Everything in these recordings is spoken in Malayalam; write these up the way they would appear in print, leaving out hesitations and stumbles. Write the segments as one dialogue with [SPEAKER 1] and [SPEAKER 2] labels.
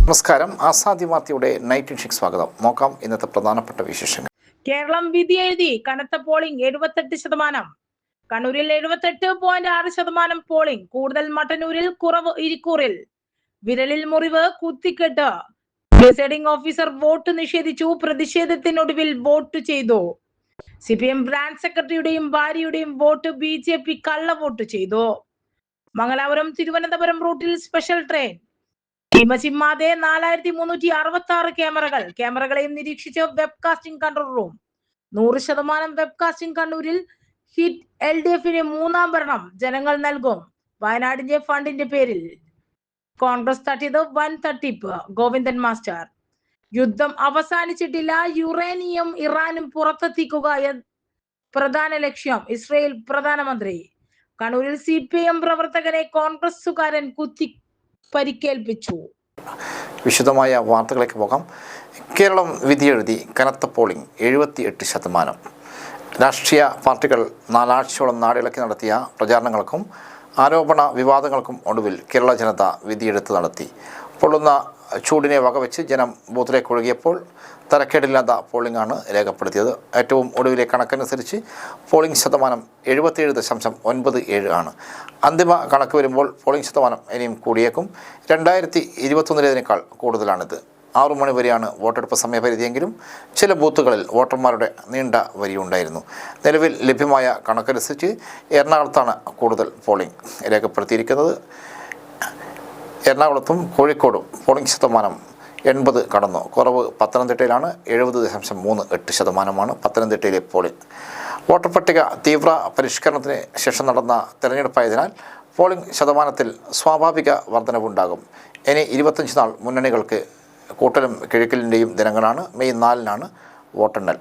[SPEAKER 1] നമസ്കാരം. ആസാദി വാർത്തയുടെ നൈറ്റ് ഷിക് സ്വാഗതം. നോക്കാം ഇന്നത്തെ പ്രധാനപ്പെട്ട വിശേഷങ്ങൾ.
[SPEAKER 2] കേരളം വിധി എഴുതി. കനത്ത പോളിംഗ് 78%. കണ്ണൂരിൽ 78.6% പോളിംഗ്. കൂടുതൽ മട്ടന്നൂരിൽ, കുറവ് ഇരിക്കൂറിൽ. വിരലിൽ മുറിവ്, കുത്തിക്കെട്ട്. പ്രിസൈഡിംഗ് ഓഫീസർ വോട്ട് നിഷേധിച്ചു. പ്രതിഷേധത്തിനൊടുവിൽ വോട്ട് ചെയ്തു. CPM ബ്രാഞ്ച് സെക്രട്ടറിയുടെയും ഭാര്യയുടെയും വോട്ട് BJP കള്ളവോട്ട് ചെയ്തു. മംഗലാപുരം തിരുവനന്തപുരം റൂട്ടിൽ സ്പെഷ്യൽ ട്രെയിൻ. ചിമ്മാതെ 4366 ക്യാമറകളെയും നിരീക്ഷിച്ച് വെബ്കാസ്റ്റിംഗ് കൺട്രോൾ റൂം. 100% വെബ്കാസ്റ്റിംഗ്. കണ്ണൂരിൽ ഹിറ്റ്. LDFന് 3ാം ഭരണം ജനങ്ങൾ നൽകും. വയനാടിന്റെ ഫണ്ടിന്റെ പേരിൽ കോൺഗ്രസ് തട്ടിയത് വൻ തട്ടിപ്പ്. ഗോവിന്ദൻ മാസ്റ്റർ. യുദ്ധം അവസാനിച്ചിട്ടില്ല. യുറേനിയം ഇറാനും പുറത്തെത്തിക്കുക പ്രധാന ലക്ഷ്യം. ഇസ്രയേൽ പ്രധാനമന്ത്രി. കണ്ണൂരിൽ CPM പ്രവർത്തകനെ കോൺഗ്രസുകാരൻ കുത്തി പരിക്കേൽപ്പിച്ചു.
[SPEAKER 1] വിശദമായ വാർത്തകളിലേക്ക് പോകാം. കേരളം വിധിയെഴുതി. കനത്ത പോളിംഗ് 78%. രാഷ്ട്രീയ പാർട്ടികൾ 4 ആഴ്ചയോളം നാടിളക്കി നടത്തിയ പ്രചാരണങ്ങൾക്കും ആരോപണ വിവാദങ്ങൾക്കും ഒടുവിൽ കേരള ജനത വിധിയെടുത്ത് നടത്തി. പൊള്ളുന്ന ചൂടിനെ വകവെച്ച് ജനം ബൂത്തിലേക്ക് ഒഴുകിയപ്പോൾ തരക്കേടില്ലാത്ത പോളിംഗാണ് രേഖപ്പെടുത്തിയത്. ഏറ്റവും ഒടുവിലെ കണക്കനുസരിച്ച് പോളിംഗ് ശതമാനം 77.97 ആണ്. അന്തിമ കണക്ക് വരുമ്പോൾ പോളിംഗ് ശതമാനം ഇനിയും കൂടിയേക്കും. 2021-ലേതിനേക്കാൾ കൂടുതലാണിത്. 6 മണി വരെയാണ് വോട്ടെടുപ്പ് സമയപരിധിയെങ്കിലും ചില ബൂത്തുകളിൽ വോട്ടർമാരുടെ നീണ്ട വരിയുണ്ടായിരുന്നു. നിലവിൽ ലഭ്യമായ കണക്കനുസരിച്ച് എറണാകുളത്താണ് കൂടുതൽ പോളിംഗ് രേഖപ്പെടുത്തിയിരിക്കുന്നത്. എറണാകുളത്തും കോഴിക്കോടും പോളിംഗ് ശതമാനം 80 കടന്നു. കുറവ് പത്തനംതിട്ടയിലാണ്. 70.38% പത്തനംതിട്ടയിലെ പോളിംഗ്. വോട്ടർ പട്ടിക തീവ്ര പരിഷ്കരണത്തിന് ശേഷം നടന്ന തെരഞ്ഞെടുപ്പായതിനാൽ പോളിംഗ് ശതമാനത്തിൽ സ്വാഭാവിക വർധനവുണ്ടാകും. ഇനി 25 നാൾ മുന്നണികൾക്ക് കൂട്ടലും കിഴക്കലിൻ്റെയും ദിനങ്ങളാണ്. മെയ് 4-നാണ് വോട്ടെണ്ണൽ.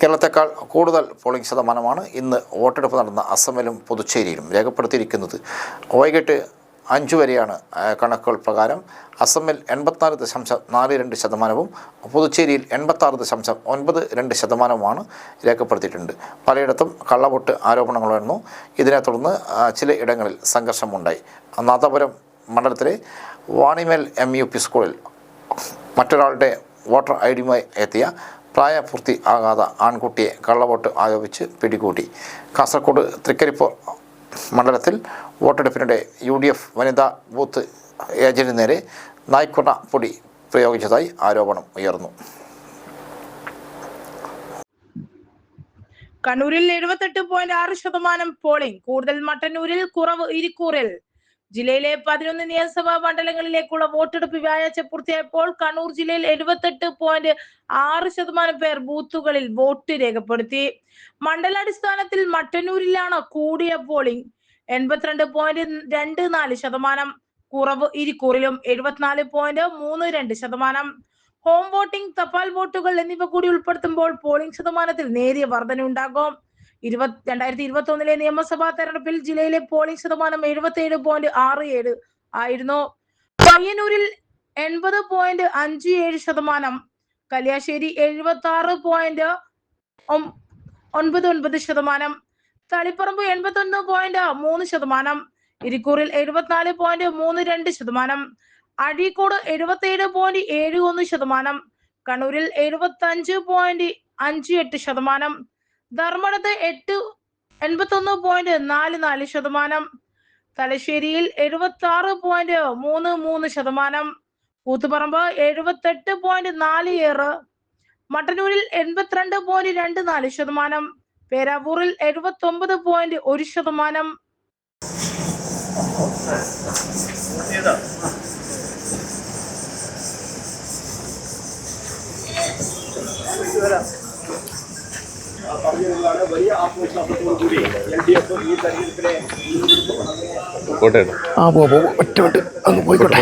[SPEAKER 1] കേരളത്തെക്കാൾ കൂടുതൽ പോളിംഗ് ശതമാനമാണ് ഇന്ന് വോട്ടെടുപ്പ് നടന്ന അസമിലും പുതുച്ചേരിയിലും രേഖപ്പെടുത്തിയിരിക്കുന്നത്. വൈകിട്ട് 5 വരെയാണ് കണക്കുകൾ പ്രകാരം. അസമിൽ 84.42%, പുതുച്ചേരിയിൽ 86.92% രേഖപ്പെടുത്തിയിട്ടുണ്ട്. പലയിടത്തും കള്ളവോട്ട് ആരോപണങ്ങളുണ്ടായിരുന്നു. ഇതിനെ തുടർന്ന് ചില ഇടങ്ങളിൽ സംഘർഷമുണ്ടായി. നാദാപുരം മണ്ഡലത്തിലെ വാണിമേൽ MUP സ്കൂളിൽ മറ്റൊരാളുടെ വോട്ടർ ID-യുമായി എത്തിയ പ്രായപൂർത്തി ആകാത്ത ആൺകുട്ടിയെ കള്ളവോട്ട് ആരോപിച്ച് പിടികൂടി. കാസർഗോഡ് തൃക്കരിപ്പൂർ മണ്ഡലത്തിൽ വോട്ടെടുപ്പിനിടെ UDF വനിതാ ബൂത്ത് ഏജന്റിന് നേരെ നായ്ക്കുണ പൊടി പ്രയോഗിച്ചതായി ആരോപണം ഉയർന്നു.
[SPEAKER 2] കണ്ണൂരിൽ 78.6% പോളിംഗ്. കൂടുതൽ മട്ടന്നൂരിൽ, കുറവ് ഇരിക്കൂറിൽ. ജില്ലയിലെ 11 നിയമസഭാ മണ്ഡലങ്ങളിലേക്കുള്ള വോട്ടെടുപ്പ് വ്യാഴാഴ്ച പൂർത്തിയായപ്പോൾ കണ്ണൂർ ജില്ലയിൽ 78.6% പേർ ബൂത്തുകളിൽ വോട്ട് രേഖപ്പെടുത്തി. മണ്ഡലാടിസ്ഥാനത്തിൽ മട്ടന്നൂരിലാണ് കൂടിയ പോളിംഗ് 82.24%. കുറവ് ഇരിക്കൂറിലും 74.32%. ഹോം വോട്ടിംഗ്, തപാൽ വോട്ടുകൾ എന്നിവ കൂടി ഉൾപ്പെടുത്തുമ്പോൾ പോളിംഗ് ശതമാനത്തിൽ നേരിയ വർധനയുണ്ടാകും. 2021-ലെ നിയമസഭാ തെരഞ്ഞെടുപ്പിൽ ജില്ലയിലെ പോളിംഗ് ശതമാനം 77.67 ആയിരുന്നു. പയ്യന്നൂരിൽ 80.57%, കല്യാശ്ശേരി 76.99%, തളിപ്പറമ്പ് 81.3%, ഇരിക്കൂറിൽ 74.32%, അഴീക്കോട് 77.71%, കണ്ണൂരിൽ 75.58%, ധർമ്മടത്ത് 81.44%, തലശ്ശേരിയിൽ 76.33%, കൂത്തുപറമ്പ് 78.46%, മട്ടന്നൂരിൽ 82.24%, പേരാവൂരിൽ 79.1%.
[SPEAKER 3] വലിയ ആത്മവിശ്വാസത്തോടുകൂടി LDF ഈ തെരഞ്ഞെടുപ്പിനെ
[SPEAKER 4] ഒറ്റ അങ്ങ് പോയിക്കോട്ടെ.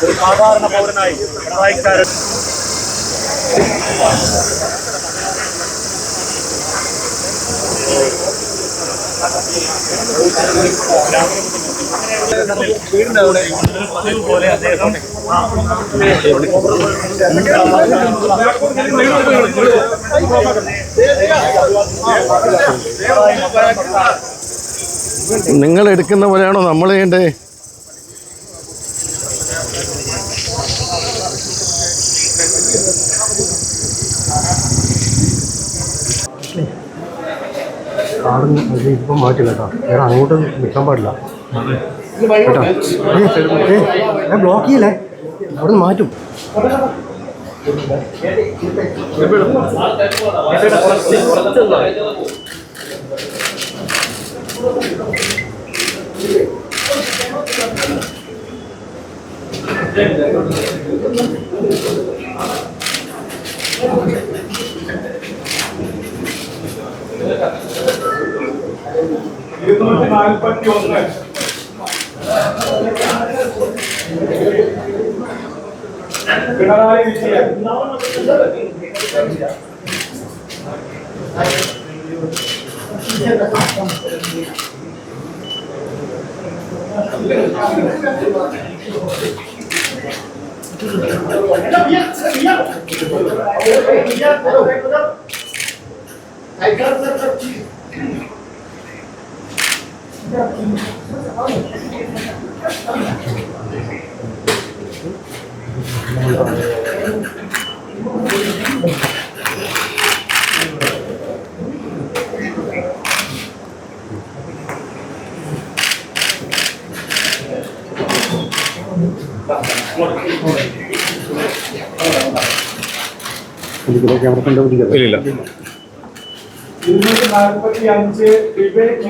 [SPEAKER 3] ഒരു സാധാരണ പൗരനായി പിണറായിക്കാരൻ
[SPEAKER 4] നിങ്ങൾ എടുക്കുന്ന പോലെയാണോ നമ്മൾ ചെയ്യണ്ടേ? കാറിന് അത് ഇപ്പം മാറ്റില്ല കേട്ടോ. വേറെ അങ്ങോട്ട് നിൽക്കാൻ പാടില്ല കേട്ടോ. ഞാൻ ബ്ലോക്ക് ചെയ്യില്ലേ, അവിടെ നിന്ന് മാറ്റും.
[SPEAKER 3] പിണറായി വിജയൻ
[SPEAKER 4] ഇല്ല
[SPEAKER 3] 245 വിവേക്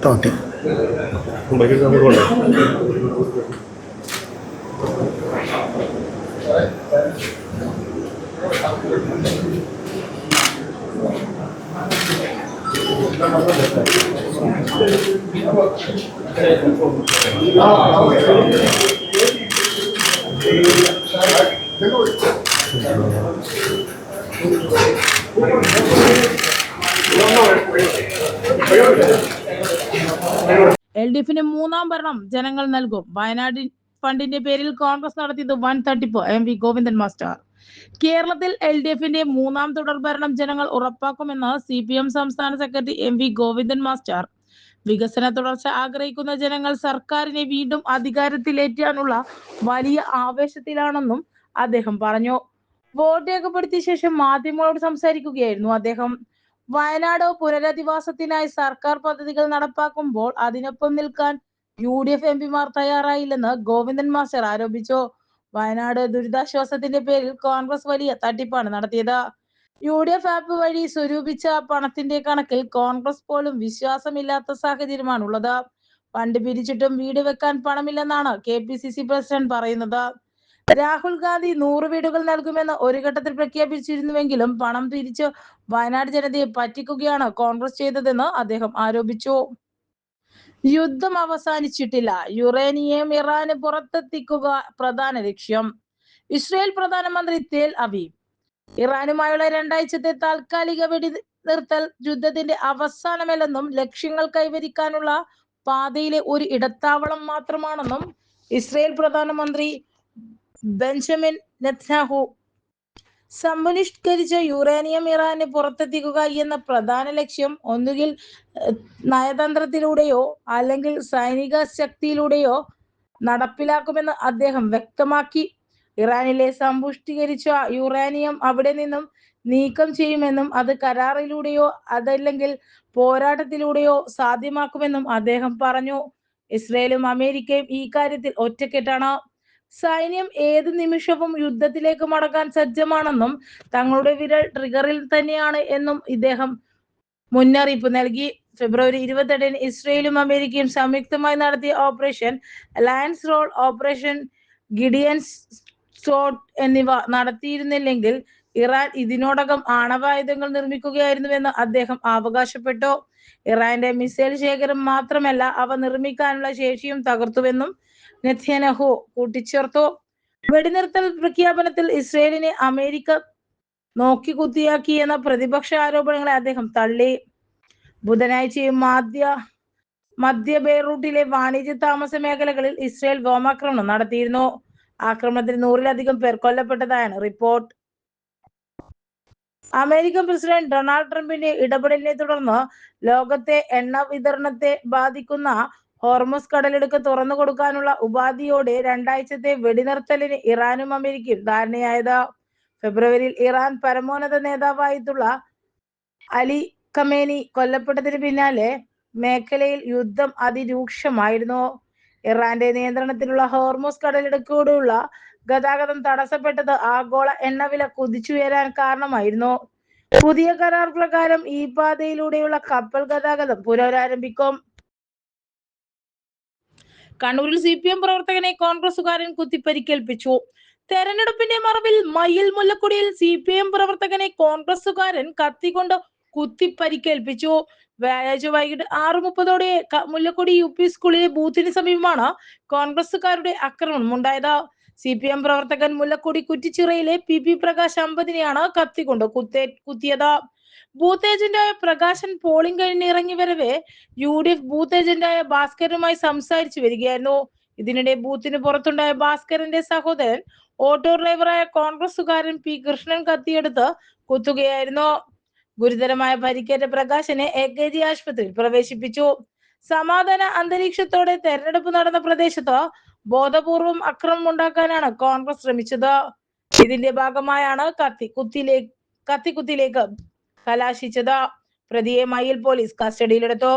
[SPEAKER 4] താട്ടി
[SPEAKER 2] LDF-ന് മൂന്നാം ഭരണം ജനങ്ങൾ നൽകും. വയനാട് ഫണ്ടിന്റെ പേരിൽ കോൺഗ്രസ് നടത്തിയത് വൻ തട്ടിപ്പ്. MV Govindan master. കേരളത്തിൽ LDF-ന്റെ മൂന്നാം തുടർഭരണം ജനങ്ങൾ ഉറപ്പാക്കുമെന്ന് CPM സംസ്ഥാന സെക്രട്ടറി MV ഗോവിന്ദൻ മാസ്റ്റർ. വികസന തുടർച്ച ആഗ്രഹിക്കുന്ന ജനങ്ങൾ സർക്കാരിനെ വീണ്ടും അധികാരത്തിലേറ്റാനുള്ള വലിയ ആവേശത്തിലാണെന്നും അദ്ദേഹം പറഞ്ഞു. വോട്ട് രേഖപ്പെടുത്തിയ ശേഷം മാധ്യമങ്ങളോട് സംസാരിക്കുകയായിരുന്നു അദ്ദേഹം. വയനാട് പുനരധിവാസത്തിനായി സർക്കാർ പദ്ധതികൾ നടപ്പാക്കുമ്പോൾ അതിനൊപ്പം നിൽക്കാൻ UDF MPമാർ തയ്യാറായില്ലെന്ന് ഗോവിന്ദൻ മാസ്റ്റർ ആരോപിച്ചു. വയനാട് ദുരിതാശ്വാസത്തിന്റെ പേരിൽ കോൺഗ്രസ് വലിയ തട്ടിപ്പാണ് നടത്തിയത്. UDF ആപ്പ് വഴി സ്വരൂപിച്ച പണത്തിന്റെ കണക്കിൽ കോൺഗ്രസ് പോലും വിശ്വാസമില്ലാത്ത സാഹചര്യമാണുള്ളത്. ഫണ്ട് പിരിച്ചിട്ടും വീട് വെക്കാൻ പണമില്ലെന്നാണ് KPCC പ്രസിഡന്റ് പറയുന്നത്. രാഹുൽ ഗാന്ധി 100 വീടുകൾ നൽകുമെന്ന് ഒരു ഘട്ടത്തിൽ പ്രഖ്യാപിച്ചിരുന്നുവെങ്കിലും പണം തിരിച്ച് വയനാട് ജനതയെ പറ്റിക്കുകയാണ് കോൺഗ്രസ് ചെയ്തതെന്ന് അദ്ദേഹം ആരോപിച്ചു. യുദ്ധം അവസാനിച്ചിട്ടില്ല. യുറേനിയം ഇറാന് പുറത്തെത്തിക്കുക പ്രധാന ലക്ഷ്യം. ഇസ്രയേൽ പ്രധാനമന്ത്രി തേൽ അവീവ്. ഇറാനുമായുള്ള 2 ആഴ്ചത്തെ താൽക്കാലിക വെടിനിർത്തൽ യുദ്ധത്തിന്റെ അവസാനമല്ലെന്നും ലക്ഷ്യങ്ങൾ കൈവരിക്കാനുള്ള പാതയിലെ ഒരു ഇടത്താവളം മാത്രമാണെന്നും ഇസ്രയേൽ പ്രധാനമന്ത്രി ബെഞ്ചമിൻ നെതന്യാഹു. സമ്പുഷ്ടീകരിച്ച യുറേനിയം ഇറാന് പുറത്തെത്തിക്കുക എന്ന പ്രധാന ലക്ഷ്യം ഒന്നുകിൽ നയതന്ത്രത്തിലൂടെയോ അല്ലെങ്കിൽ സൈനിക ശക്തിയിലൂടെയോ നടപ്പിലാക്കുമെന്ന് അദ്ദേഹം വ്യക്തമാക്കി. ഇറാനിലെ സമ്പുഷ്ടീകരിച്ച യുറേനിയം അവിടെ നിന്നും നീക്കം ചെയ്യുമെന്നും അത് കരാറിലൂടെയോ അതല്ലെങ്കിൽ പോരാട്ടത്തിലൂടെയോ സാധ്യമാക്കുമെന്നും അദ്ദേഹം പറഞ്ഞു. ഇസ്രയേലും അമേരിക്കയും ഈ കാര്യത്തിൽ ഒറ്റക്കെട്ടാണ്. സൈന്യം ഏത് നിമിഷവും യുദ്ധത്തിലേക്ക് മടങ്ങാൻ സജ്ജമാണെന്നും തങ്ങളുടെ വിരൽ ട്രിഗറിൽ തന്നെയാണ് എന്നും ഇദ്ദേഹം മുന്നറിയിപ്പ് നൽകി. ഫെബ്രുവരി 28-ന് ഇസ്രയേലും അമേരിക്കയും സംയുക്തമായി നടത്തിയ ഓപ്പറേഷൻ അലയൻസ് റോൾ, ഓപ്പറേഷൻ ഗിഡിയൻസ് സ്റ്റോർഡ് എന്നിവ നടത്തിയിരുന്നില്ലെങ്കിൽ ഇറാൻ ഇതിനോടകം ആണവായുധങ്ങൾ നിർമ്മിക്കുകയായിരുന്നുവെന്ന് അദ്ദേഹം അവകാശപ്പെട്ടു. ഇറാന്റെ മിസൈൽ ശേഖരം മാത്രമല്ല അവ നിർമ്മിക്കാനുള്ള ശേഷിയും തകർത്തുവെന്നും നെതന്യാഹു കൂട്ടിച്ചേർത്തു. വെടിനിർത്തൽ പ്രഖ്യാപനത്തിൽ ഇസ്രയേലിനെ അമേരിക്ക നോക്കിക്കുത്തിയാക്കി എന്ന പ്രതിപക്ഷ ആരോപണങ്ങളെ അദ്ദേഹം തള്ളി. ബുധനാഴ്ചയും മധ്യ ബെയ്റൂട്ടിലെ വാണിജ്യ താമസ മേഖലകളിൽ ഇസ്രയേൽ വ്യോമാക്രമണം നടത്തിയിരുന്നു. ആക്രമണത്തിൽ 100-ലധികം പേർ കൊല്ലപ്പെട്ടതായാണ് റിപ്പോർട്ട്. അമേരിക്കൻ പ്രസിഡന്റ് ഡൊണാൾഡ് ട്രംപിന്റെ ഇടപെടലിനെ തുടർന്ന് ലോകത്തെ എണ്ണ വിതരണത്തെ ബാധിക്കുന്ന ഹോർമുസ് കടലിടുക്ക് തുറന്നു കൊടുക്കാനുള്ള ഉപാധിയോടെ 2 ആഴ്ചത്തെ വെടിനിർത്തലിന് ഇറാനും അമേരിക്കയും ധാരണയായത്. ഫെബ്രുവരിയിൽ ഇറാൻ പരമോന്നത നേതാവായിട്ടുള്ള അലി ഖമേനി കൊല്ലപ്പെട്ടതിന് പിന്നാലെ മേഖലയിൽ യുദ്ധം അതിരൂക്ഷമായിരുന്നു. ഇറാന്റെ നിയന്ത്രണത്തിലുള്ള ഹോർമുസ് കടലിടുക്കിലൂടെയുള്ള ഗതാഗതം തടസ്സപ്പെട്ടത് ആഗോള എണ്ണവില കുതിച്ചുയരാൻ കാരണമായിരുന്നു. പുതിയ കരാർ പ്രകാരം ഈ പാതയിലൂടെയുള്ള കപ്പൽ ഗതാഗതം പുനരാരംഭിക്കും. കണ്ണൂരിൽ CPM പ്രവർത്തകനെ കോൺഗ്രസുകാരൻ കുത്തിപ്പരിക്കേൽപ്പിച്ചു. തെരഞ്ഞെടുപ്പിന്റെ മറവിൽ മയ്യിൽ മുല്ലക്കൊടിയിൽ CPM പ്രവർത്തകനെ കോൺഗ്രസുകാരൻ കത്തികൊണ്ട് കുത്തിപ്പരിക്കേൽപ്പിച്ചു. വ്യാഴാഴ്ച വൈകിട്ട് 6:30ഓടെ മുല്ലക്കൊടി UP സ്കൂളിലെ ബൂത്തിന് സമീപമാണ് കോൺഗ്രസുകാരുടെ ആക്രമണം ഉണ്ടായത്. CPM പ്രവർത്തകൻ മുല്ലക്കൊടി കുറ്റിച്ചിറയിലെ PP പ്രകാശ് 50-നെയാണ് കത്തികൊണ്ട് കുത്തിയത്. ബൂത്ത് ഏജന്റായ പ്രകാശൻ പോളിംഗ് കഴിഞ്ഞ് ഇറങ്ങി വരവെ UDF ബൂത്ത് ഏജന്റായ ഭാസ്കരുമായി സംസാരിച്ചു വരികയായിരുന്നു. ഇതിനിടെ ബൂത്തിന് പുറത്തുണ്ടായ ഭാസ്കരന്റെ സഹോദരൻ ഓട്ടോ ഡ്രൈവറായ കോൺഗ്രസുകാരൻ P കൃഷ്ണൻ കത്തിയെടുത്ത് കുത്തുകയായിരുന്നു. ഗുരുതരമായ പരിക്കേറ്റ പ്രകാശനെ AKG ആശുപത്രിയിൽ പ്രവേശിപ്പിച്ചു. സമാധാന അന്തരീക്ഷത്തോടെ തെരഞ്ഞെടുപ്പ് നടന്ന പ്രദേശത്ത് ബോധപൂർവം അക്രമം ഉണ്ടാക്കാനാണ് കോൺഗ്രസ് ശ്രമിച്ചത്. ഇതിന്റെ ഭാഗമായാണ് കത്തിക്കുത്തിലേക്ക് കലാശിച്ചത്. പ്രതിയെ മയ്യിൽ പോലീസ് കസ്റ്റഡിയിലെടുത്തു.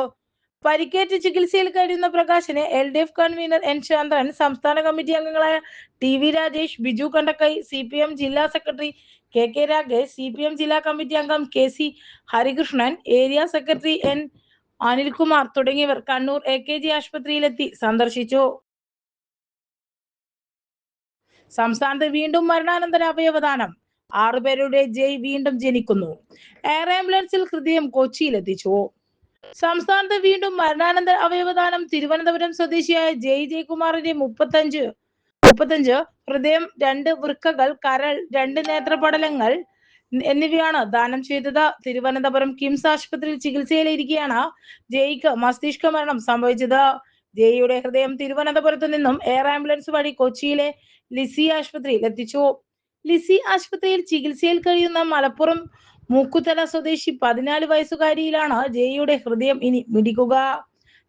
[SPEAKER 2] പരിക്കേറ്റ് ചികിത്സയിൽ കഴിയുന്ന പ്രകാശനെ LDF കൺവീനർ N ചന്ദ്രൻ, സംസ്ഥാന കമ്മിറ്റി അംഗങ്ങളായ TV രാജേഷ്, ബിജു കണ്ടക്കൈ, CPM ജില്ലാ സെക്രട്ടറി KK രാഗേഷ്, CPM ജില്ലാ കമ്മിറ്റി അംഗം KC Harikrishnan, area secretary N Anilkumar തുടങ്ങിയവർ കണ്ണൂർ AKG ആശുപത്രിയിലെത്തി സന്ദർശിച്ചു. സംസ്ഥാനത്ത് വീണ്ടും മരണാനന്തര അവയവദാനം. 6 പേരുടെ ജയ് വീണ്ടും ജനിക്കുന്നു. എയർ ആംബുലൻസിൽ ഹൃദയം കൊച്ചിയിലെത്തിച്ചു. സംസ്ഥാനത്ത് വീണ്ടും മരണാനന്തര അവയവദാനം. തിരുവനന്തപുരം സ്വദേശിയായ ജയ്കുമാറിന്റെ 35 ഹൃദയം, 2 വൃക്കകൾ, കരൾ, 2 നേത്രപടലങ്ങൾ എന്നിവയാണ് ദാനം ചെയ്തത്. തിരുവനന്തപുരം കിംസ് ആശുപത്രിയിൽ ചികിത്സയിലിരിക്കെയാണ് ജയ്ക്ക് മസ്തിഷ്ക മരണം സംഭവിച്ചത്. ജയ്യുടെ ഹൃദയം തിരുവനന്തപുരത്ത് നിന്നും എയർ ആംബുലൻസ് വഴി കൊച്ചിയിലെ ലിസി ആശുപത്രിയിൽ എത്തിച്ചു. ലിസി ആശുപത്രിയിൽ ചികിത്സയിൽ കഴിയുന്ന മലപ്പുറം മൂക്കുതല സ്വദേശി 14 വയസ്സുകാരിയിലാണ് ജയ്യുടെ ഹൃദയം ഇനി മിടിക്കുക.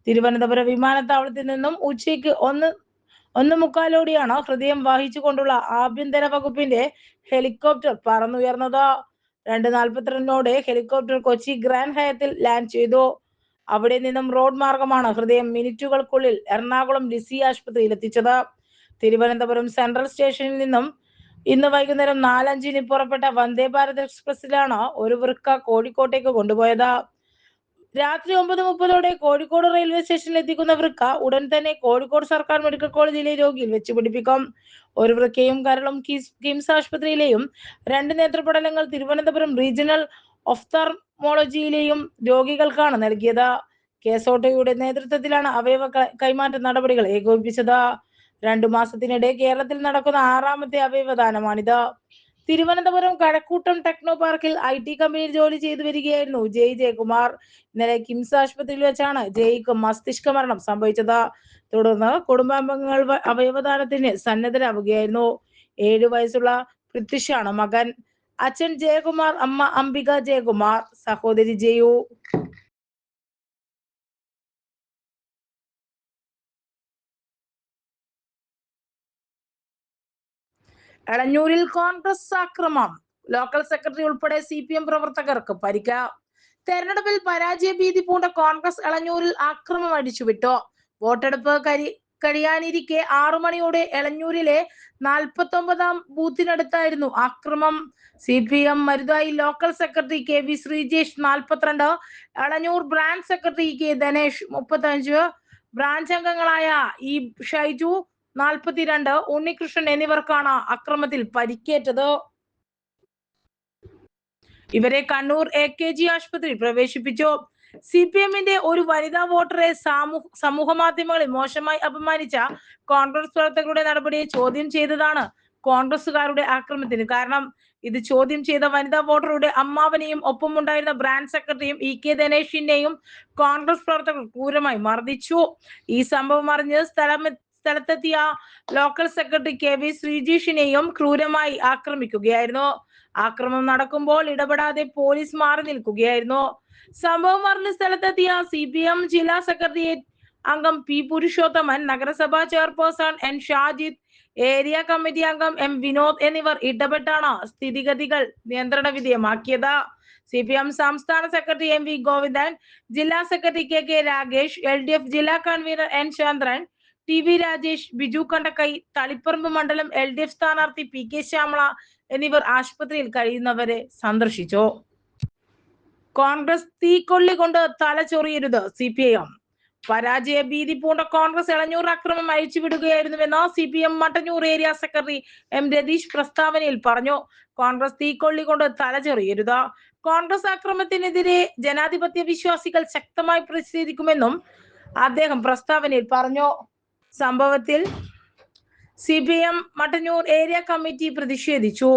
[SPEAKER 2] തിരുവനന്തപുരം വിമാനത്താവളത്തിൽ നിന്നും ഉച്ചയ്ക്ക് 1:45-ഓടെയാണ് ഹൃദയം വഹിച്ചുകൊണ്ടുള്ള ആഭ്യന്തര വകുപ്പിന്റെ ഹെലികോപ്റ്റർ പറന്നുയർന്നത്. 2:42-ഓടെ ഹെലികോപ്റ്റർ കൊച്ചി ഗ്രാൻഡ് ഹയത്തിൽ ലാൻഡ് ചെയ്തു. അവിടെ നിന്നും റോഡ് മാർഗമാണ് ഹൃദയം മിനിറ്റുകൾക്കുള്ളിൽ എറണാകുളം ലിസി ആശുപത്രിയിൽ എത്തിച്ചത്. തിരുവനന്തപുരം സെൻട്രൽ സ്റ്റേഷനിൽ നിന്നും ഇന്ന് വൈകുന്നേരം 4:05-ന് പുറപ്പെട്ട വന്ദേ ഭാരത് എക്സ്പ്രസിലാണ് ഒരു വൃക്ക കോഴിക്കോട്ടേക്ക് കൊണ്ടുപോയത്. രാത്രി 9:30-ഓടെ കോഴിക്കോട് റെയിൽവേ സ്റ്റേഷനിൽ എത്തിക്കുന്ന വൃക്ക ഉടൻ തന്നെ കോഴിക്കോട് സർക്കാർ മെഡിക്കൽ കോളേജിലെ രോഗിയിൽ വെച്ച് പിടിപ്പിക്കും. ഒരു വൃക്കയും കരളും കിംസ് ആശുപത്രിയിലെയും 2 നേത്രപടലങ്ങൾ തിരുവനന്തപുരം റീജിയണൽ ഒഫ്താൽമോളജിയിലെയും രോഗികൾക്കാണ് നൽകിയത്. കേസോട്ടയുടെ നേതൃത്വത്തിലാണ് അവയവ കൈമാറ്റ നടപടികൾ ഏകോപിപ്പിച്ചത്. 2 മാസത്തിനിടെ കേരളത്തിൽ നടക്കുന്ന 6ാമത്തെ അവയവദാനമാണിത്. തിരുവനന്തപുരം കഴക്കൂട്ടം ടെക്നോ പാർക്കിൽ IT കമ്പനിയിൽ ജോലി ചെയ്തു വരികയായിരുന്നു ജയ്കുമാർ. ഇന്നലെ കിംസ് ആശുപത്രിയിൽ വെച്ചാണ് ജയ്ക്ക് മസ്തിഷ്ക മരണം സംഭവിച്ചത്. തുടർന്ന് കുടുംബാംഗങ്ങൾ അവയവദാനത്തിന് സന്നദ്ധരാവുകയായിരുന്നു. 7 വയസ്സുള്ള പൃഥ്വിഷാണ് മകൻ. അച്ഛൻ ജയകുമാർ, അമ്മ അംബിക ജയകുമാർ, സഹോദരി ജയു. എളഞ്ഞൂരിൽ കോൺഗ്രസ് ആക്രമണം. ലോക്കൽ സെക്രട്ടറി ഉൾപ്പെടെ CPM പ്രവർത്തകർക്ക് പരിക്ക്. തെരഞ്ഞെടുപ്പിൽ പരാജയ ഭീതി പൂണ്ട കോൺഗ്രസ് എളഞ്ഞൂരിൽ ആക്രമണം അടിച്ചുവിട്ടു. വോട്ടെടുപ്പ് കഴിയാനിരിക്കെ 6 മണിയോടെ എളഞ്ഞൂരിലെ 49-ാം ബൂത്തിനടുത്തായിരുന്നു ആക്രമണം. CPM Maruthayi local secretary KV Sreejesh 42, Elanjoor branch secretary K Dhanesh 35, branch അംഗങ്ങളായ E ഷൈജു 42, ഉണ്ണികൃഷ്ണൻ എന്നിവർക്കാണ് അക്രമത്തിൽ പരിക്കേറ്റത്. ഇവരെ കണ്ണൂർ AKG ആശുപത്രിയിൽ പ്രവേശിപ്പിച്ചു. CPMന്റെ ഒരു വനിതാ വോട്ടറെ സമൂഹ മാധ്യമങ്ങളിൽ മോശമായി അപമാനിച്ച കോൺഗ്രസ് പ്രവർത്തകരുടെ നടപടിയെ ചോദ്യം ചെയ്തതാണ് കോൺഗ്രസുകാരുടെ ആക്രമണത്തിന് കാരണം. ഇത് ചോദ്യം ചെയ്ത വനിതാ വോട്ടറുടെ അമ്മാവനെയും ഒപ്പമുണ്ടായിരുന്ന ബ്രാഞ്ച് സെക്രട്ടറിയും EK ദിനേശിനെയും കോൺഗ്രസ് പ്രവർത്തകർ ക്രൂരമായി മർദ്ദിച്ചു. ഈ സംഭവം അറിഞ്ഞ് സ്ഥലത്തെത്തിയ ലോക്കൽ സെക്രട്ടറി KV ശ്രീജീഷിനെയും ക്രൂരമായി ആക്രമിക്കുകയായിരുന്നു. ആക്രമണം നടക്കുമ്പോൾ ഇടപെടാതെ പോലീസ് മാറി നിൽക്കുകയായിരുന്നു. സംഭവം അറിഞ്ഞ് സ്ഥലത്തെത്തിയ CPM ജില്ലാ സെക്രട്ടേറിയറ്റ് അംഗം P പുരുഷോത്തമൻ, നഗരസഭാ chairperson N Shajid, area committee അംഗം M വിനോദ് എന്നിവർ ഇടപെട്ടാണ് സ്ഥിതിഗതികൾ നിയന്ത്രണ വിധേയമാക്കിയത്. CPM സംസ്ഥാന സെക്രട്ടറി MV ഗോവിന്ദൻ, ജില്ലാ സെക്രട്ടറി KK രാഗേഷ്, LDF ജില്ലാ കൺവീനർ N ചന്ദ്രൻ, TV രാജേഷ്, ബിജു കണ്ടക്കൈ, തളിപ്പറമ്പ് മണ്ഡലം LDF സ്ഥാനാർത്ഥി PK ശ്യാമള എന്നിവർ ആശുപത്രിയിൽ കഴിയുന്നവരെ സന്ദർശിച്ചു. കോൺഗ്രസ് തീക്കൊള്ളി കൊണ്ട് തലചൊറിയരുത് CPIM. പരാജയ ഭീതി പൂണ്ട കോൺഗ്രസ് എളഞ്ഞൂർ അക്രമം അഴിച്ചുവിടുകയായിരുന്നുവെന്ന് CPM Mattannur area secretary M Ratheesh പ്രസ്താവനയിൽ പറഞ്ഞു. കോൺഗ്രസ് തീക്കൊള്ളി കൊണ്ട് തലചൊറിയരുത്. കോൺഗ്രസ് അക്രമത്തിനെതിരെ ജനാധിപത്യ വിശ്വാസികൾ ശക്തമായി പ്രതിഷേധിക്കുമെന്നും അദ്ദേഹം പ്രസ്താവനയിൽ പറഞ്ഞു. സംഭവത്തിൽ CPM മട്ടന്നൂർ ഏരിയ കമ്മിറ്റി പ്രതിഷേധിച്ചു.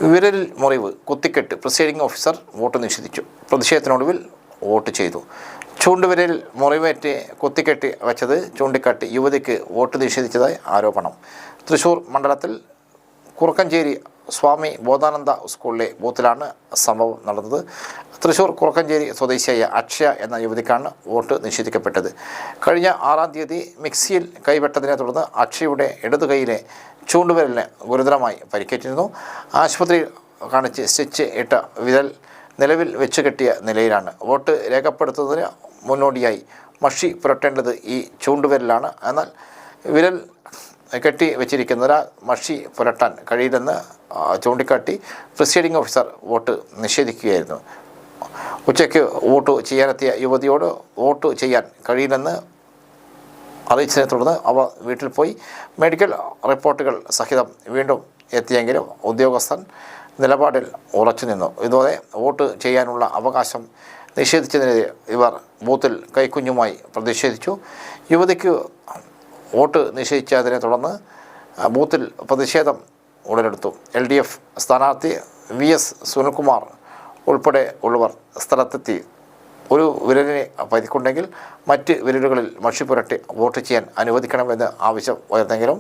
[SPEAKER 1] വിരലിൽ മുറിവ്, കുത്തിക്കെട്ട്, പ്രിസൈഡിംഗ് ഓഫീസർ വോട്ട് നിഷേധിച്ചു. പ്രതിഷേധത്തിനൊടുവിൽ വോട്ട് ചെയ്തു. ചൂണ്ടുവിരലിൽ മുറിവേറ്റ് കുത്തിക്കെട്ടി വച്ചത് ചൂണ്ടിക്കാട്ടി യുവതിക്ക് വോട്ട് നിഷേധിച്ചതായി ആരോപണം. തൃശൂർ മണ്ഡലത്തിൽ കുറുക്കഞ്ചേരി സ്വാമി ബോധാനന്ദ സ്കൂളിലെ ബൂത്തിലാണ് സംഭവം നടന്നത്. തൃശൂർ കുറുക്കഞ്ചേരി സ്വദേശിയായ അക്ഷയ എന്ന യുവതിക്കാണ് വോട്ട് നിഷേധിക്കപ്പെട്ടത്. കഴിഞ്ഞ 6-ാം തീയതി മിക്സിയിൽ കൈവെട്ടതിനെ തുടർന്ന് അക്ഷയുടെ ഇടതു കൈയിലെ ചൂണ്ടുവിരലിന് ഗുരുതരമായി പരിക്കേറ്റിരുന്നു. ആശുപത്രിയിൽ കാണിച്ച് സ്റ്റിച്ച് ഇട്ട വിരൽ നിലവിൽ വെച്ച് കെട്ടിയ നിലയിലാണ്. വോട്ട് രേഖപ്പെടുത്തുന്നതിന് മുന്നോടിയായി മഷി പുരട്ടേണ്ടത് ഈ ചൂണ്ടുവിരലാണ്. എന്നാൽ വിരൽ കെട്ടി വെച്ചിരിക്കുന്നതിനാൽ മഷി പുരട്ടാൻ കഴിയില്ലെന്ന് ചൂണ്ടിക്കാട്ടി പ്രിസൈഡിംഗ് ഓഫീസർ വോട്ട് നിഷേധിക്കുകയായിരുന്നു. ഉച്ചയ്ക്ക് വോട്ട് ചെയ്യാനെത്തിയ യുവതിയോട് വോട്ട് ചെയ്യാൻ കഴിയില്ലെന്ന് അറിയിച്ചതിനെ തുടർന്ന് അവ വീട്ടിൽ പോയി മെഡിക്കൽ റിപ്പോർട്ടുകൾ സഹിതം വീണ്ടും എത്തിയെങ്കിലും ഉദ്യോഗസ്ഥൻ നിലപാടിൽ ഉറച്ചു നിന്നു. ഇതോടെ വോട്ട് ചെയ്യാനുള്ള അവകാശം നിഷേധിച്ചതിനെതിരെ ഇവർ ബൂത്തിൽ കൈക്കുഞ്ഞുമായി പ്രതിഷേധിച്ചു. യുവതിക്ക് വോട്ട് നിഷേധിച്ചതിനെ തുടർന്ന് ബൂത്തിൽ പ്രതിഷേധം ഉടലെടുത്തു. LDF സ്ഥാനാർത്ഥി VS സുനിൽകുമാർ ഉൾപ്പെടെ ഉള്ളവർ സ്ഥലത്തെത്തി. ഒരു വിരലിന് പരിക്കുണ്ടെങ്കിൽ മറ്റ് വിരലുകളിൽ മഷി പുരട്ടി വോട്ട് ചെയ്യാൻ അനുവദിക്കണമെന്ന് ആവശ്യം ഉയർന്നെങ്കിലും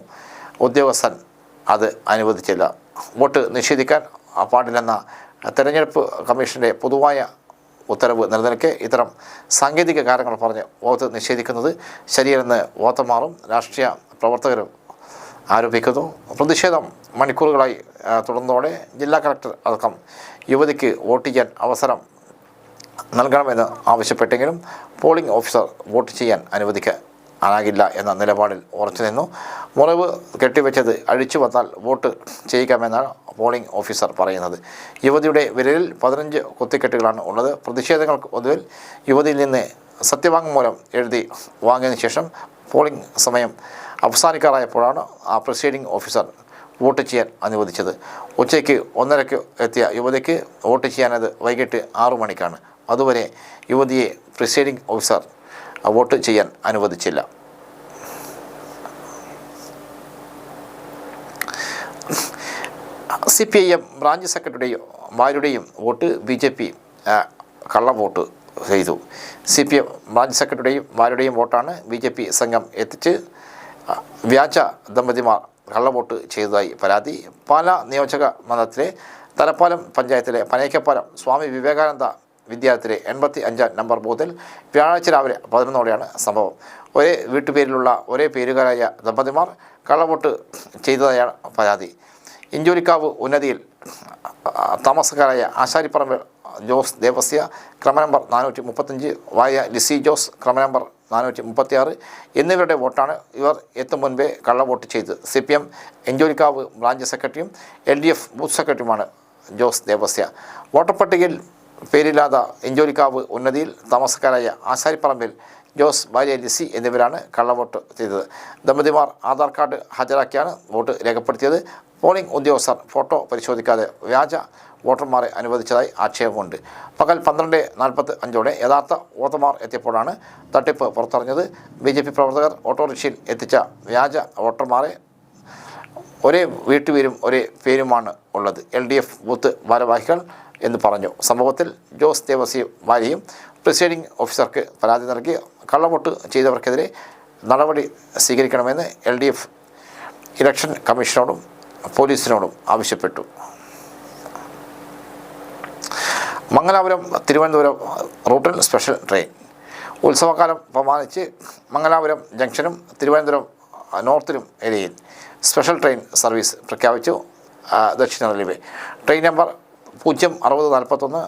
[SPEAKER 1] ഉദ്യോഗസ്ഥൻ അത് അനുവദിച്ചില്ല. വോട്ട് നിഷേധിക്കാൻ പാടില്ലെന്ന തെരഞ്ഞെടുപ്പ് കമ്മീഷൻ്റെ പൊതുവായ ഉത്തരവ് നിലനിൽക്കെ ഇത്തരം സാങ്കേതിക കാര്യങ്ങൾ പറഞ്ഞ് വോട്ട് നിഷേധിക്കുന്നത് ശരിയല്ലെന്ന് വോട്ടർമാരും രാഷ്ട്രീയ പ്രവർത്തകരും ആരോപിക്കുന്നു. പ്രതിഷേധം മണിക്കൂറുകളായി തുടർന്നതോടെ ജില്ലാ കളക്ടർ അടക്കം യുവതിക്ക് വോട്ട് ചെയ്യാൻ അവസരം നൽകണമെന്ന് ആവശ്യപ്പെട്ടെങ്കിലും പോളിംഗ് ഓഫീസർ വോട്ട് ചെയ്യാൻ അനുവദിക്കാനാകില്ല എന്ന നിലപാടിൽ ഉറച്ചു നിന്നു. മുറിവ് കെട്ടിവെച്ചത് അഴിച്ചു വന്നാൽ വോട്ട് ചെയ്യിക്കാമെന്നാണ് പോളിംഗ് ഓഫീസർ പറയുന്നത്. യുവതിയുടെ വിരലിൽ 15 കുത്തിക്കെട്ടുകളാണ് ഉള്ളത്. പ്രതിഷേധങ്ങൾക്ക് ഒടുവിൽ യുവതിയിൽ നിന്ന് സത്യവാങ്മൂലം എഴുതി വാങ്ങിയതിനു ശേഷം പോളിംഗ് സമയം അവസാനിക്കാറായപ്പോഴാണ് ആ പ്രിസൈഡിംഗ് ഓഫീസർ വോട്ട് ചെയ്യാൻ അനുവദിച്ചത്. ഉച്ചയ്ക്ക് 1:30 എത്തിയ യുവതിക്ക് വോട്ട് ചെയ്യാനത് വൈകിട്ട് 6 മണിക്കാണ്. അതുവരെ യുവതിയെ പ്രിസൈഡിംഗ് ഓഫീസർ വോട്ട് ചെയ്യാൻ അനുവദിച്ചില്ല. CPIM ബ്രാഞ്ച് സെക്രട്ടറിയുടെയും ഭാര്യയുടെയും വോട്ട് BJP കള്ളവോട്ട് ചെയ്തു. CPM ബ്രാഞ്ച് സെക്രട്ടറിയുടെയും ഭാര്യയുടെയും വോട്ടാണ് BJP സംഘം എത്തിച്ച് വ്യാജ ദമ്പതിമാർ കള്ളവോട്ട് ചെയ്തതായി പരാതി. പാലാ നിയോജക മണ്ഡലത്തിലെ തലപ്പാലം പഞ്ചായത്തിലെ പനേക്കപ്പാലം സ്വാമി വിവേകാനന്ദ വിദ്യാലയത്തിലെ 85-ാം നമ്പർ ബൂത്തിൽ വ്യാഴാഴ്ച രാവിലെ 11:00-ഓടെയാണ് സംഭവം. ഒരേ വീട്ടുപേരിലുള്ള ഒരേ പേരുകാരായ ദമ്പതിമാർ കള്ളവോട്ട് ചെയ്തതായാണ് പരാതി. ഇഞ്ചോലിക്കാവ് ഉന്നതിയിൽ താമസക്കാരായ ആശാരിപ്പറമ്പ് ജോസ് ദേവസ്യ ക്രമനമ്പർ 435, വായ ലിസി ജോസ് ക്രമനമ്പർ 436 എന്നിവരുടെ വോട്ടാണ് ഇവർ എത്തും മുൻപേ കള്ളവോട്ട് ചെയ്ത്. CPM ഇഞ്ചോലിക്കാവ് ബ്രാഞ്ച് സെക്രട്ടറിയും LDF ബൂത്ത് സെക്രട്ടറിയുമാണ് ജോസ് ദേവസ്യ. വോട്ടർ പട്ടികയിൽ പേരില്ലാത്ത ഇഞ്ചോലിക്കാവ് ഉന്നതിയിൽ താമസക്കാരായ ആശാരിപ്പറമ്പിൽ ജോസ്, ഭാര്യ ലിസി എന്നിവരാണ് കള്ളവോട്ട് ചെയ്തത്. ദമ്പതിമാർ ആധാർ കാർഡ് ഹാജരാക്കിയാണ് വോട്ട് രേഖപ്പെടുത്തിയത്. പോളിംഗ് ഉദ്യോഗസ്ഥർ ഫോട്ടോ പരിശോധിക്കാതെ വ്യാജ വോട്ടർമാരെ അനുവദിച്ചതായി ആക്ഷേപമുണ്ട്. പകൽ 12:45 യഥാർത്ഥ വോട്ടർമാർ എത്തിയപ്പോഴാണ് തട്ടിപ്പ് പുറത്തറിഞ്ഞത്. BJP പ്രവർത്തകർ ഓട്ടോറിക്ഷയിൽ എത്തിച്ച വ്യാജ വോട്ടർമാരെ ഒരേ വീട്ടുപേരും ഒരേ പേരുമാണ് ഉള്ളത്. LDF ബൂത്ത് ഭാരവാഹികൾ എന്ന് പറഞ്ഞു. സംഭവത്തിൽ ജോസ് ദേവസിയും ഭാര്യയും പ്രിസൈഡിംഗ് ഓഫീസർക്ക് പരാതി നൽകി. കള്ളവോട്ട് ചെയ്തവർക്കെതിരെ നടപടി സ്വീകരിക്കണമെന്ന് LDF ഇലക്ഷൻ കമ്മീഷനോടും പോലീസിനോടും ആവശ്യപ്പെട്ടു. മംഗലാപുരം തിരുവനന്തപുരം റൂട്ടിൽ സ്പെഷ്യൽ ട്രെയിൻ. ഉത്സവകാലം പ്രമാണിച്ച് മംഗലാപുരം ജംഗ്ഷനും തിരുവനന്തപുരം നോർത്തിലും ഏരിയയിൽ സ്പെഷ്യൽ ട്രെയിൻ സർവീസ് പ്രഖ്യാപിച്ചു ദക്ഷിണ railway. Train number 06041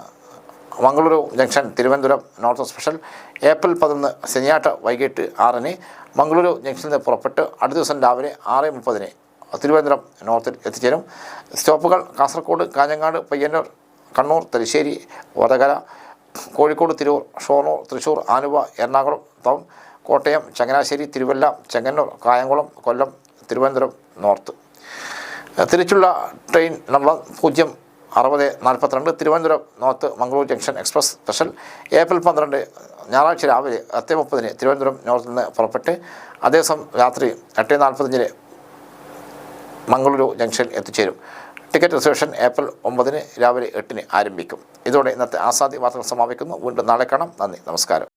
[SPEAKER 1] Mangaluru junction Thiruvananthapuram north special April 11 ശനിയാഴ്ച വൈകിട്ട് 6-ന് മംഗളൂരു ജംഗ്ഷനിൽ നിന്ന് പുറപ്പെട്ട് അടുത്ത ദിവസം രാവിലെ 6:30 തിരുവനന്തപുരം നോർത്തിൽ എത്തിച്ചേരും. സ്റ്റോപ്പുകൾ കാസർഗോഡ്, കാഞ്ഞങ്ങാട്, പയ്യന്നൂർ, കണ്ണൂർ, തലശ്ശേരി, വടകര, കോഴിക്കോട്, തിരൂർ, ഷൊർണൂർ, തൃശ്ശൂർ, ആലുവ, എറണാകുളം ടൗൺ, കോട്ടയം, ചങ്ങനാശ്ശേരി, തിരുവല്ല, ചെങ്ങന്നൂർ, കായംകുളം, കൊല്ലം, തിരുവനന്തപുരം നോർത്ത്. തിരിച്ചുള്ള train number 06042 Thiruvananthapuram north Mangalore junction express special April 12 ഞായറാഴ്ച രാവിലെ 10:30 തിരുവനന്തപുരം നോർത്തിൽ നിന്ന് പുറപ്പെട്ട് അതേസമയം രാത്രി 8:45 മംഗളൂരു ജംഗ്ഷനിൽ എത്തിച്ചേരും. ടിക്കറ്റ് റിസർവേഷൻ ഏപ്രിൽ 9 രാവിലെ 8 ആരംഭിക്കും. ഇതോടെ ഇന്നത്തെ ആസാദി വാർത്തകൾ സമാപിക്കുന്നു. വീണ്ടും നാളെ കാണാം. നന്ദി, നമസ്കാരം.